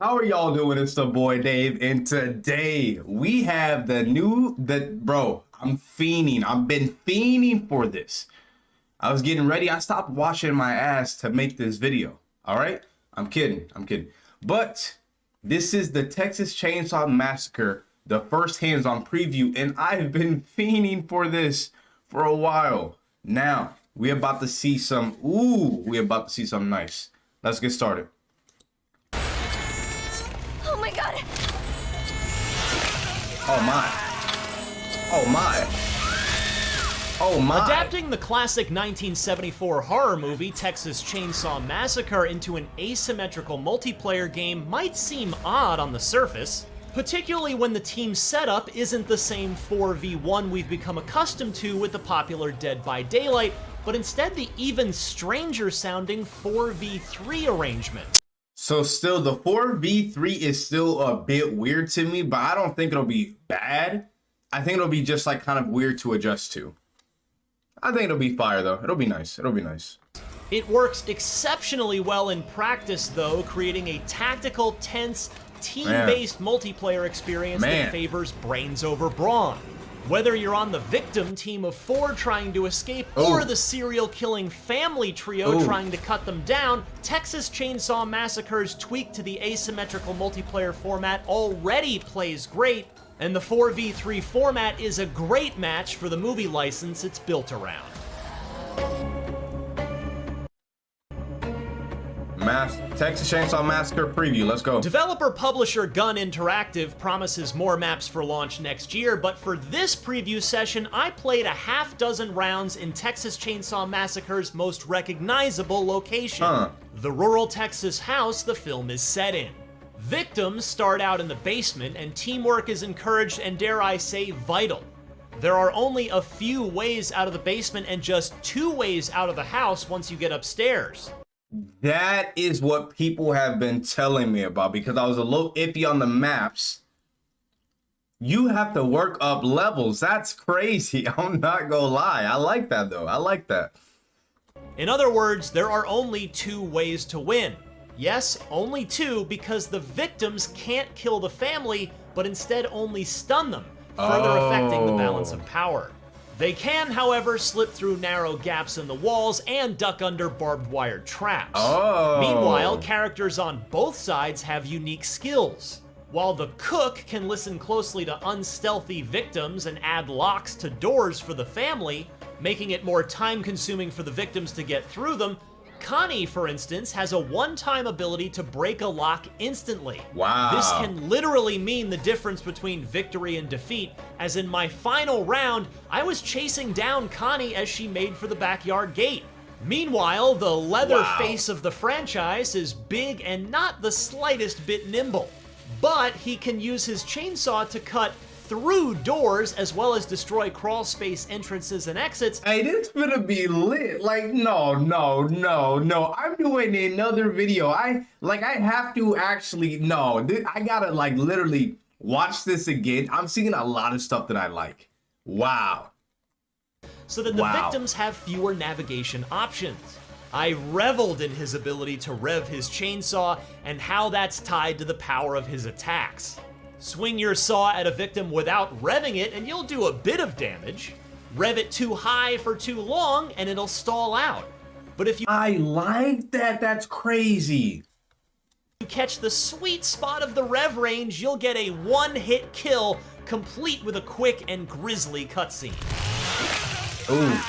How are y'all doing? It's the boy Dave, and today we have bro, I'm fiending. I've been fiending for this. I was getting ready. I stopped washing my ass to make this video. All right? I'm kidding. I'm kidding. But this is the Texas Chainsaw Massacre, the first hands-on preview, and I've been fiending for this for a while. Now, we're about to see something nice. Let's get started. Oh my god! Oh my. Oh my. Oh my. Adapting the classic 1974 horror movie Texas Chainsaw Massacre into an asymmetrical multiplayer game might seem odd on the surface, particularly when the team setup isn't the same 4v1 we've become accustomed to with the popular Dead by Daylight, but instead the even stranger sounding 4v3 arrangement. So still, the 4v3 is still a bit weird to me, but I don't think it'll be bad. I think it'll be just like kind of weird to adjust to. I think it'll be fire though. It'll be nice. It'll be nice. It works exceptionally well in practice though, creating a tactical, tense, team-based multiplayer experience that favors brains over brawn. Whether you're on the victim team of 4 trying to escape or the serial-killing family trio trying to cut them down, Texas Chainsaw Massacre's tweak to the asymmetrical multiplayer format already plays great, and the 4v3 format is a great match for the movie license it's built around. Texas Chainsaw Massacre preview. Let's go. Developer-publisher Gun Interactive promises more maps for launch next year, but for this preview session, I played a half dozen rounds in Texas Chainsaw Massacre's most recognizable location, the rural Texas house the film is set in. Victims start out in the basement, and teamwork is encouraged and, dare I say, vital. There are only a few ways out of the basement and just 2 ways out of the house once you get upstairs. That is what people have been telling me about, because I was a little iffy on the maps. You have to work up levels. That's crazy. I'm not gonna lie. I like that though. I like that. In other words, there are only 2 ways to win. Yes, only 2, because the victims can't kill the family, but instead only stun them, further affecting the balance of power. They can, however, slip through narrow gaps in the walls and duck under barbed wire traps. Meanwhile, characters on both sides have unique skills. While the cook can listen closely to unstealthy victims and add locks to doors for the family, making it more time-consuming for the victims to get through them, Connie, for instance, has a one-time ability to break a lock instantly. Wow. This can literally mean the difference between victory and defeat, as in my final round, I was chasing down Connie as she made for the backyard gate. Meanwhile, the leather face of the franchise is big and not the slightest bit nimble. But he can use his chainsaw to cut through doors as well as destroy crawl space entrances and exits. Hey, this gonna be lit. Like, no. I'm doing another video. I have to actually, I gotta like literally watch this again. I'm seeing a lot of stuff that I like. Wow. So that the victims have fewer navigation options. I reveled in his ability to rev his chainsaw and how that's tied to the power of his attacks. Swing your saw at a victim without revving it and you'll do a bit of damage. Rev it too high for too long and it'll stall out. But if you I like that. That's crazy. catch the sweet spot of the rev range, you'll get a one-hit kill, complete with a quick and grisly cutscene. Ooh.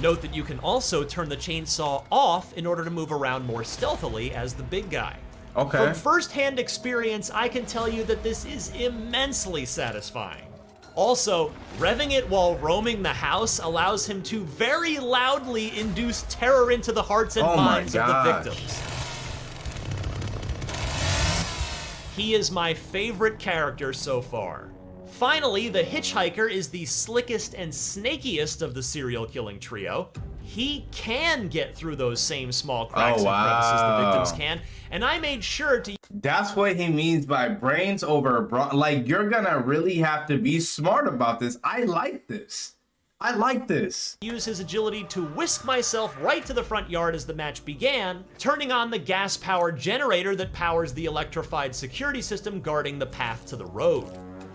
Note that you can also turn the chainsaw off in order to move around more stealthily as the big guy. Okay. From first-hand experience, I can tell you that this is immensely satisfying. Also, revving it while roaming the house allows him to very loudly induce terror into the hearts and minds of the victims. He is my favorite character so far. Finally, the hitchhiker is the slickest and snakiest of the serial-killing trio. He can get through those same small cracks and crevices the victims can, and I made sure to... That's what he means by brains over brawn. Like, you're gonna really have to be smart about this. I like this. I like this. Use his agility to whisk myself right to the front yard as the match began, turning on the gas-powered generator that powers the electrified security system guarding the path to the road.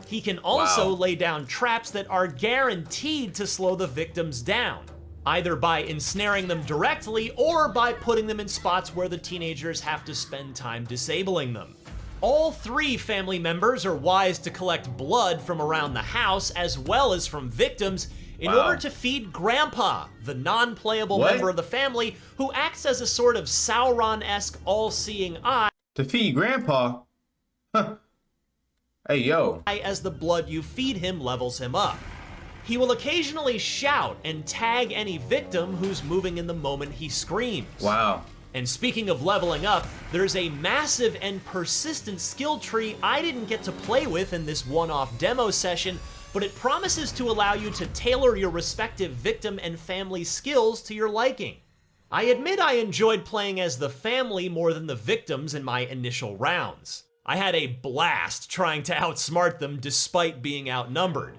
He can also lay down traps that are guaranteed to slow the victims down, either by ensnaring them directly or by putting them in spots where the teenagers have to spend time disabling them. All 3 family members are wise to collect blood from around the house as well as from victims in order to feed Grandpa, the non-playable member of the family who acts as a sort of Sauron-esque all-seeing eye. To feed Grandpa? Huh. Hey, yo. As the blood you feed him levels him up. He will occasionally shout and tag any victim who's moving in the moment he screams. Wow. And speaking of leveling up, there's a massive and persistent skill tree I didn't get to play with in this one-off demo session, but it promises to allow you to tailor your respective victim and family skills to your liking. I admit I enjoyed playing as the family more than the victims in my initial rounds. I had a blast trying to outsmart them despite being outnumbered.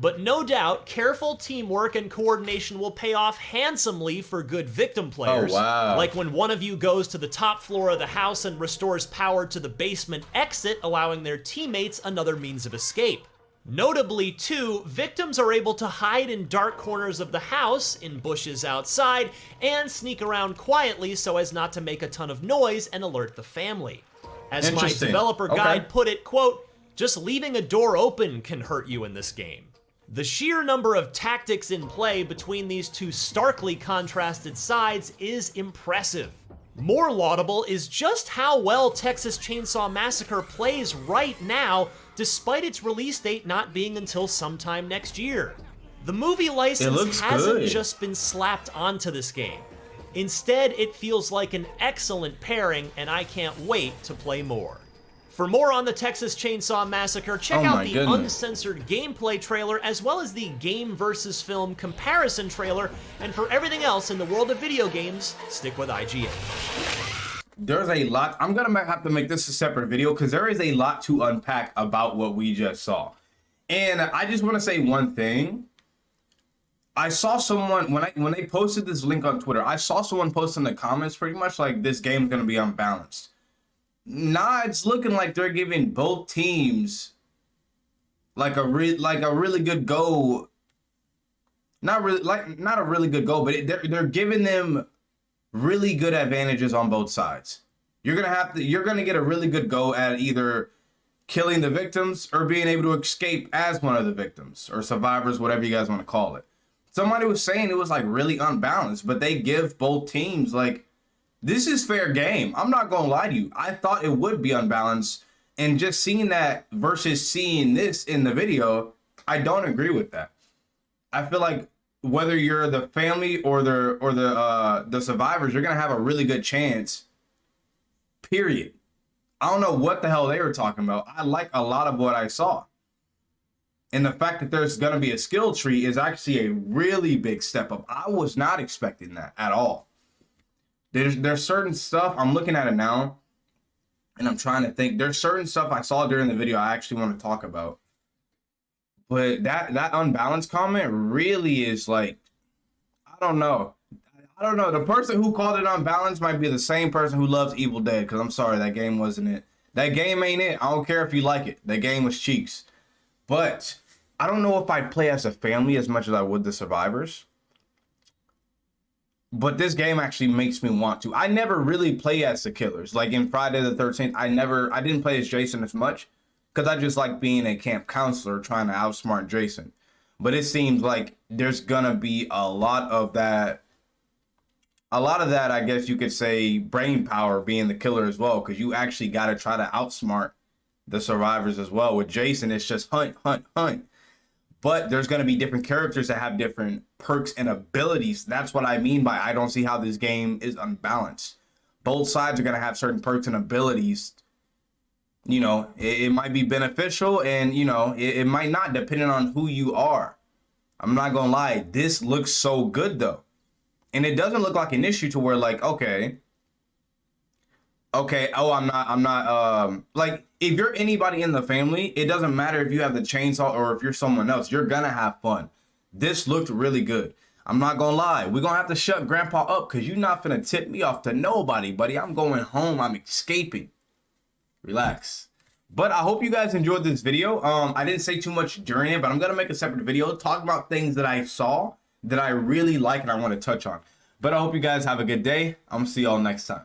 But no doubt, careful teamwork and coordination will pay off handsomely for good victim players. Oh, wow. Like when one of you goes to the top floor of the house and restores power to the basement exit, allowing their teammates another means of escape. Notably, too, victims are able to hide in dark corners of the house, in bushes outside, and sneak around quietly so as not to make a ton of noise and alert the family. As my developer guide put it, quote, "Just leaving a door open can hurt you in this game." The sheer number of tactics in play between these 2 starkly contrasted sides is impressive. More laudable is just how well Texas Chainsaw Massacre plays right now, despite its release date not being until sometime next year. The movie license hasn't just been slapped onto this game. Instead, it feels like an excellent pairing, and I can't wait to play more. For more on the Texas Chainsaw Massacre, check out the uncensored gameplay trailer as well as the game versus film comparison trailer, and for everything else in the world of video games, stick with IGN. There's a lot. I'm gonna have to make this a separate video because there is a lot to unpack about what we just saw. And I just want to say one thing. I saw someone when they posted this link on Twitter, I saw someone post in the comments pretty much like this game's gonna be unbalanced. Nah, it's looking like they're giving both teams like a really good go. Not a really good go, but they're giving them really good advantages on both sides. You're gonna get a really good go at either killing the victims or being able to escape as one of the victims or survivors, whatever you guys want to call it. Somebody was saying it was like really unbalanced, but they give both teams like, this is fair game. I'm not gonna lie to you. I thought it would be unbalanced, and just seeing that versus seeing this in the video, I don't agree with that. I feel like whether you're the family or the survivors, you're gonna have a really good chance. Period. I don't know what the hell they were talking about. I like a lot of what I saw. And the fact that there's gonna be a skill tree is actually a really big step up. I was not expecting that at all. There's certain stuff, I'm looking at it now, and I'm trying to think. There's certain stuff I saw during the video I actually want to talk about. But that unbalanced comment really is like, I don't know. The person who called it unbalanced might be the same person who loves Evil Dead, because I'm sorry, that game wasn't it. That game ain't it. I don't care if you like it. That game was cheeks. But I don't know if I'd play as a family as much as I would the survivors. But this game actually makes me want to. I never really play as the killers. Like in Friday the 13th, I didn't play as Jason as much because I just like being a camp counselor trying to outsmart Jason. But it seems like there's gonna be a lot of that, I guess you could say, brain power being the killer as well, because you actually got to try to outsmart the survivors as well. With Jason, it's just hunt, hunt, hunt. But there's going to be different characters that have different perks and abilities. That's what I mean by I don't see how this game is unbalanced. Both sides are going to have certain perks and abilities. You know, it might be beneficial, and, you know, it might not, depending on who you are. I'm not going to lie. This looks so good, though. And it doesn't look like an issue to where, like, okay, oh, I'm not, like, if you're anybody in the family, it doesn't matter if you have the chainsaw or if you're someone else, you're gonna have fun. This looked really good. I'm not gonna lie. We're gonna have to shut Grandpa up because you're not gonna tip me off to nobody, buddy. I'm going home. I'm escaping. Relax. But I hope you guys enjoyed this video. I didn't say too much during it, but I'm gonna make a separate video talking about things that I saw that I really like and I want to touch on. But I hope you guys have a good day. I'm gonna see y'all next time.